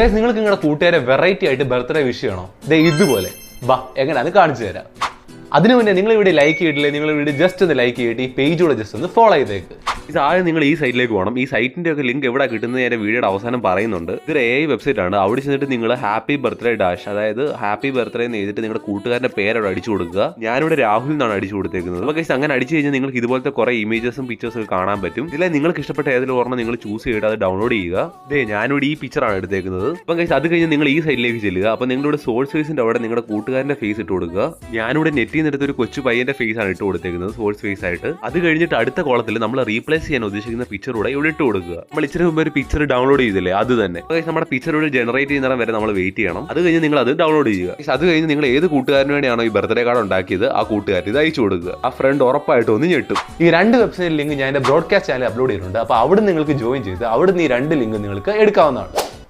Guys, നിങ്ങൾക്ക് നിങ്ങളുടെ കൂട്ടുകാരെ വെറൈറ്റി ആയിട്ട് ബർത്ത്ഡേ വിഷ് ചെയ്യണോ? ഇതുപോലെ വാ, എങ്ങനെയാണെന്ന് കാണിച്ചു തരാം. അതിനു മുന്നേ നിങ്ങൾ ഇവിടെ ലൈക്ക് ചെയ്തിട്ടില്ലേ, നിങ്ങൾ ഇവിടെ ജസ്റ്റ് ഒന്ന് ലൈക്ക് ചെയ്തിട്ട് ഈ പേജൂടെ ജസ്റ്റ് ഒന്ന് ഫോളോ ചെയ്തേക്ക്. ഇത് ആദ്യം നിങ്ങൾ ഈ സൈറ്റിലേക്ക് പോകണം. ഈ സൈറ്റിന്റെ ഒക്കെ ലിങ്ക് എവിടെ കിട്ടുന്നത് ഞാൻ വീഡിയോയുടെ അവസാനം പറയുന്നുണ്ട്. ഇതൊരു AI വെബ്സൈറ്റ് ആണ്. അവിടെ ചെന്നിട്ട് നിങ്ങൾ ഹാപ്പി ബർത്ത്ഡേ ഡാഷ്, അതായത് ഹാപ്പി ബർത്ത്ഡേ എന്ന് എഴുതിയിട്ട് നിങ്ങളുടെ കൂട്ടുകാരന്റെ പേര് അവിടെ അടിച്ചു കൊടുക്കുക. ഞാനിവിടെ രാഹുൽ എന്നാണ് അടിച്ചു കൊടുത്തേക്കുന്നത്. അപ്പോൾ ഗൈസ്, അങ്ങനെ അടിച്ചു കഴിഞ്ഞാൽ നിങ്ങൾക്ക് ഇതുപോലത്തെ കുറെ ഇമേജസും പിക്ചേഴ്സും ഒക്കെ കാണാൻ പറ്റും. ഇതിലെ നിങ്ങൾക്ക് ഇഷ്ടപ്പെട്ട ഏതെങ്കിലും ഓർമ്മ നിങ്ങൾ ചൂസ് ചെയ്തിട്ട് അത് ഡൗൺലോഡ് ചെയ്യുക. ഞാനിവിടെ ഈ പിക്ചറാണ് എടുത്തേക്കുന്നത്. അപ്പം ഗൈസ്, അത് കഴിഞ്ഞ് നിങ്ങൾ ഈ സൈറ്റിലേക്ക് ചെല്ലുക. അപ്പോൾ നിങ്ങളുടെ സോഴ്സ് ഫേസിന്റെ അവിടെ നിങ്ങളുടെ കൂട്ടുകാരന്റെ ഫേസ് ഇട്ട് കൊടുക്കുക. ഞാനിവിടെ നെറ്റിൽ നിന്ന് എടുത്ത് ഒരു കൊച്ചു പയ്യന്റെ ഫേസ് ആണ് ഇട്ട് കൊടുത്തേക്കുന്നത് സോഴ്സ് ഫേസ് ആയിട്ട്. അത് കഴിഞ്ഞിട്ട് അടുത്ത കോളത്തിൽ നമ്മൾ റീപ്ലേസ് ചെയ്യാൻ ഉദ്ദേശിക്കുന്ന പിക്ചർ കൂടെ ഇവിടെ ഇട്ട് കൊടുക്കുക. നമ്മൾ ഇച്ചിരി മുമ്പ് ഒരു പിക്ചർ ഡൗൺലോഡ് ചെയ്തില്ലേ, അത് തന്നെ. നമ്മുടെ പിക്ചർ ഇവിടെ ജനറേറ്റ് ചെയ്യുന്ന വരെ നമ്മൾ വെയിറ്റ് ചെയ്യണം. അത് കഴിഞ്ഞ് നിങ്ങൾ അത് ഡൗൺലോഡ് ചെയ്യുക. അത് കഴിഞ്ഞ് നിങ്ങൾ ഏത് കൂട്ടുകാരന് വേണ്ടിയാണോ ഈ ബർത്ത്ഡേ കാർഡ് ഉണ്ടാക്കിയത് ആ കൂട്ടുകാർ ഇത് അയച്ചു കൊടുക്കുക. ആ ഫ്രണ്ട് ഉറപ്പായിട്ടും ഒന്ന് ഞെട്ടും. ഈ രണ്ട് വെബ്സൈറ്റ് ലിങ്ക് ഞാൻ എന്റെ ബ്രോഡ്കാസ്റ്റ് ചാനൽ അപ്ലോഡ് ചെയ്തിട്ടുണ്ട്. അപ്പോൾ അവിടെ നിങ്ങൾക്ക് ജോയിൻ ചെയ്ത് അവിടുന്ന് ഈ രണ്ട് ലിങ്ക് നിങ്ങൾക്ക് എടുക്കാവുന്നതാണ്.